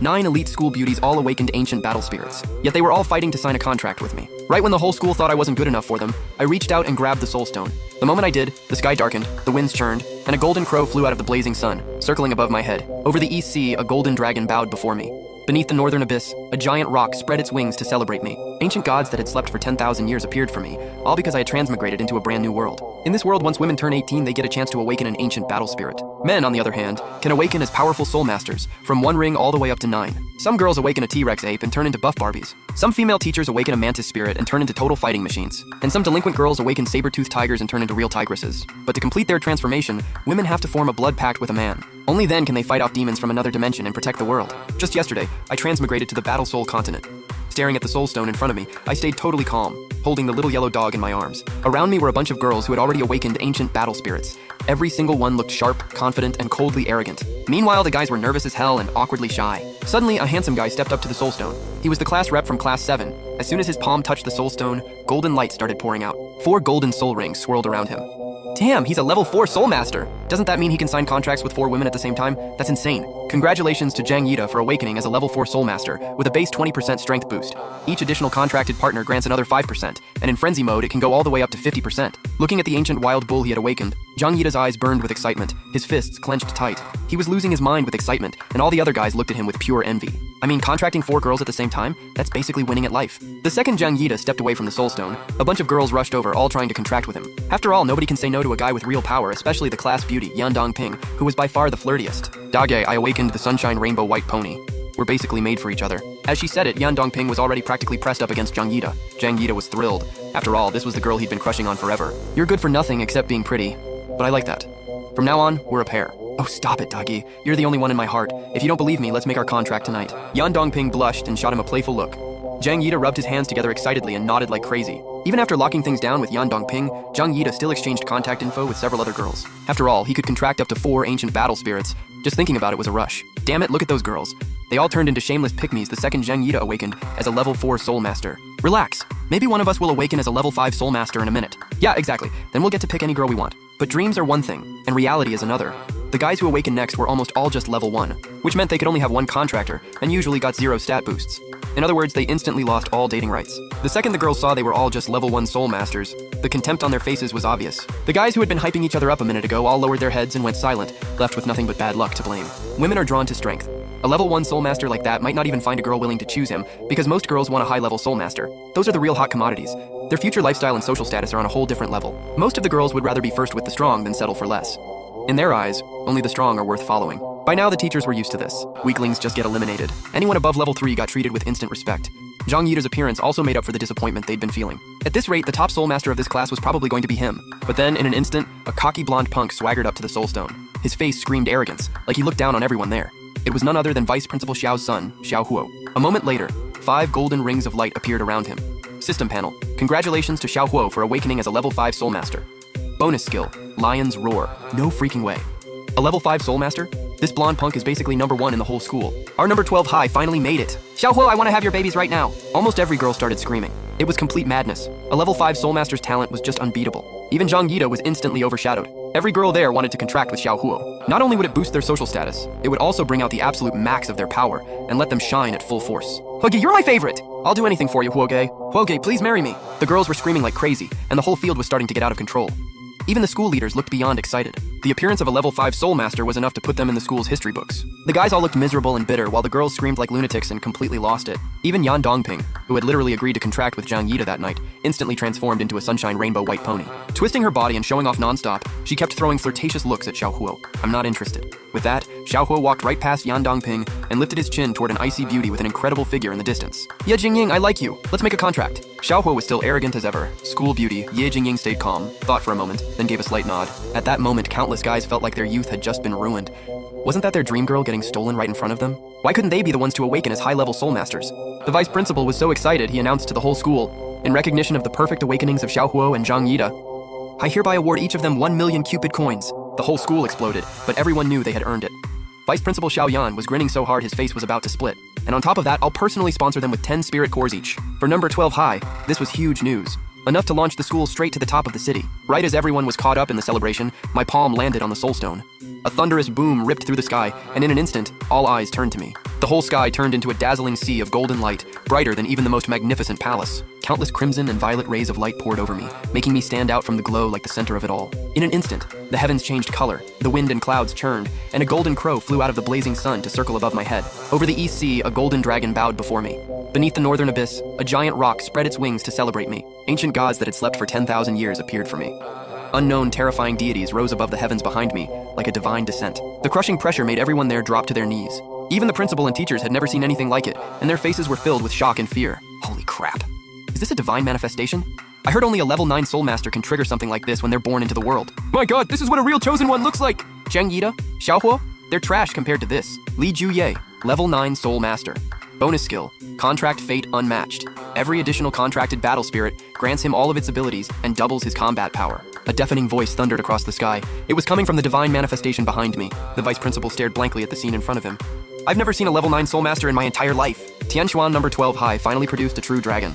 9 elite school beauties all awakened ancient battle spirits. Yet they were all fighting to sign a contract with me. Right when the whole school thought I wasn't good enough for them, I reached out and grabbed the soul stone. The moment I did, the sky darkened, the winds churned, and a golden crow flew out of the blazing sun, circling above my head. Over the east sea, a golden dragon bowed before me. Beneath the northern abyss, a giant rock spread its wings to celebrate me. Ancient gods that had slept for 10,000 years appeared for me, all because I had transmigrated into a brand new world. In this world, once women turn 18, they get a chance to awaken an ancient battle spirit. Men, on the other hand, can awaken as powerful soul masters, from 1 ring all the way up to 9. Some girls awaken a T-Rex ape and turn into buff Barbies. Some female teachers awaken a mantis spirit and turn into total fighting machines. And some delinquent girls awaken saber-toothed tigers and turn into real tigresses. But to complete their transformation, women have to form a blood pact with a man. Only then can they fight off demons from another dimension and protect the world. Just yesterday, I transmigrated to the Battle Soul continent. Staring at the soul stone in front of me, I stayed totally calm, holding the little yellow dog in my arms. Around me were a bunch of girls who had already awakened ancient battle spirits. Every single one looked sharp, confident, and coldly arrogant. Meanwhile, the guys were nervous as hell and awkwardly shy. Suddenly, a handsome guy stepped up to the soul stone. He was the class rep from class 7. As soon as his palm touched the soul stone, golden light started pouring out. 4 golden soul rings swirled around him. Damn, he's a level 4 soul master. Doesn't that mean he can sign contracts with 4 women at the same time? That's insane. Congratulations to Zhang Yida for awakening as a level 4 soul master with a base 20% strength boost. Each additional contracted partner grants another 5%, and in frenzy mode it can go all the way up to 50%. Looking at the ancient wild bull he had awakened, Zhang Yida's eyes burned with excitement, his fists clenched tight. He was losing his mind with excitement, and all the other guys looked at him with pure envy. I mean, contracting 4 girls at the same time? That's basically winning at life. The second Zhang Yida stepped away from the soul stone, a bunch of girls rushed over, all trying to contract with him. After all, nobody can say no to a guy with real power, especially the class beauty, Yan Dongping, who was by far the flirtiest. Dage, I awakened the sunshine rainbow white pony. We're basically made for each other. As she said it, Yan Dongping was already practically pressed up against Zhang Yida. Zhang Yida was thrilled. After all, this was the girl he'd been crushing on forever. You're good for nothing except being pretty, but I like that. From now on, we're a pair. Oh, stop it, Dagi. You're the only one in my heart. If you don't believe me, let's make our contract tonight. Yan Dongping blushed and shot him a playful look. Zhang Yida rubbed his hands together excitedly and nodded like crazy. Even after locking things down with Yan Dongping, Zhang Yida still exchanged contact info with several other girls. After all, he could contract up to 4 ancient battle spirits. Just thinking about it was a rush. Damn it, look at those girls. They all turned into shameless pygmies the second Zhang Yida awakened as a level 4 soul master. Relax. Maybe one of us will awaken as a level 5 soul master in a minute. Yeah, exactly. Then we'll get to pick any girl we want. But dreams are one thing, and reality is another. The guys who awakened next were almost all just level 1, which meant they could only have 1 contractor, and usually got 0 stat boosts. In other words, they instantly lost all dating rights. The second the girls saw they were all just level 1 soul masters, the contempt on their faces was obvious. The guys who had been hyping each other up a minute ago all lowered their heads and went silent, left with nothing but bad luck to blame. Women are drawn to strength. A level 1 soul master like that might not even find a girl willing to choose him, because most girls want a high-level soul master. Those are the real hot commodities. Their future lifestyle and social status are on a whole different level. Most of the girls would rather be first with the strong than settle for less. In their eyes, only the strong are worth following. By now, the teachers were used to this. Weaklings just get eliminated. Anyone above level 3 got treated with instant respect. Zhang Yida's appearance also made up for the disappointment they'd been feeling. At this rate, the top soul master of this class was probably going to be him. But then, in an instant, a cocky blonde punk swaggered up to the soul stone. His face screamed arrogance, like he looked down on everyone there. It was none other than Vice Principal Xiao's son, Xiao Huo. A moment later, 5 golden rings of light appeared around him. System panel. Congratulations to Xiao Huo for awakening as a level 5 soul master. Bonus skill, Lion's Roar. No freaking way. A level 5 soul master? This blonde punk is basically number 1 in the whole school. Our number 12 high finally made it. Xiao Huo, I want to have your babies right now. Almost every girl started screaming. It was complete madness. A level 5 soul master's talent was just unbeatable. Even Zhang Yida was instantly overshadowed. Every girl there wanted to contract with Xiao Huo. Not only would it boost their social status, it would also bring out the absolute max of their power and let them shine at full force. Huoge, you're my favorite! I'll do anything for you, Huoge. Huoge, please marry me. The girls were screaming like crazy, and the whole field was starting to get out of control. Even the school leaders looked beyond excited. The appearance of a level 5 soul master was enough to put them in the school's history books. The guys all looked miserable and bitter while the girls screamed like lunatics and completely lost it. Even Yan Dongping, who had literally agreed to contract with Zhang Yida that night, instantly transformed into a sunshine rainbow white pony. Twisting her body and showing off nonstop, she kept throwing flirtatious looks at Xiao Huo. I'm not interested. With that, Xiao Huo walked right past Yan Dongping and lifted his chin toward an icy beauty with an incredible figure in the distance. Ye Jingying, I like you. Let's make a contract. Xiao Huo was still arrogant as ever. School beauty, Ye Jingying stayed calm, thought for a moment, then gave a slight nod. At that moment, countless guys felt like their youth had just been ruined. Wasn't that their dream girl getting stolen right in front of them? Why couldn't they be the ones to awaken as high-level soul masters? The vice principal was so excited he announced to the whole school, in recognition of the perfect awakenings of Xiao Huo and Zhang Yida, I hereby award each of them 1 million Cupid coins. The whole school exploded, but everyone knew they had earned it. Vice Principal Xiao Yan was grinning so hard his face was about to split. And on top of that, I'll personally sponsor them with 10 spirit cores each. For number 12 high, this was huge news. Enough to launch the school straight to the top of the city. Right as everyone was caught up in the celebration, my palm landed on the soul stone. A thunderous boom ripped through the sky, and in an instant, all eyes turned to me. The whole sky turned into a dazzling sea of golden light, brighter than even the most magnificent palace. Countless crimson and violet rays of light poured over me, making me stand out from the glow like the center of it all. In an instant, the heavens changed color, the wind and clouds churned, and a golden crow flew out of the blazing sun to circle above my head. Over the east sea, a golden dragon bowed before me. Beneath the northern abyss, a giant rock spread its wings to celebrate me. Ancient gods that had slept for 10,000 years appeared for me. Unknown, terrifying deities rose above the heavens behind me, like a divine descent. The crushing pressure made everyone there drop to their knees. Even the principal and teachers had never seen anything like it, and their faces were filled with shock and fear. Holy crap. Is this a divine manifestation? I heard only a level 9 soul master can trigger something like this when they're born into the world. My god, this is what a real chosen one looks like! Zhang Yida, Xiaohuo, they're trash compared to this. Li Juye, level 9 soul master. Bonus skill, contract fate unmatched. Every additional contracted battle spirit grants him all of its abilities and doubles his combat power. A deafening voice thundered across the sky. It was coming from the divine manifestation behind me. The vice principal stared blankly at the scene in front of him. I've never seen a level 9 soul master in my entire life. Tianxuan number 12 high finally produced a true dragon.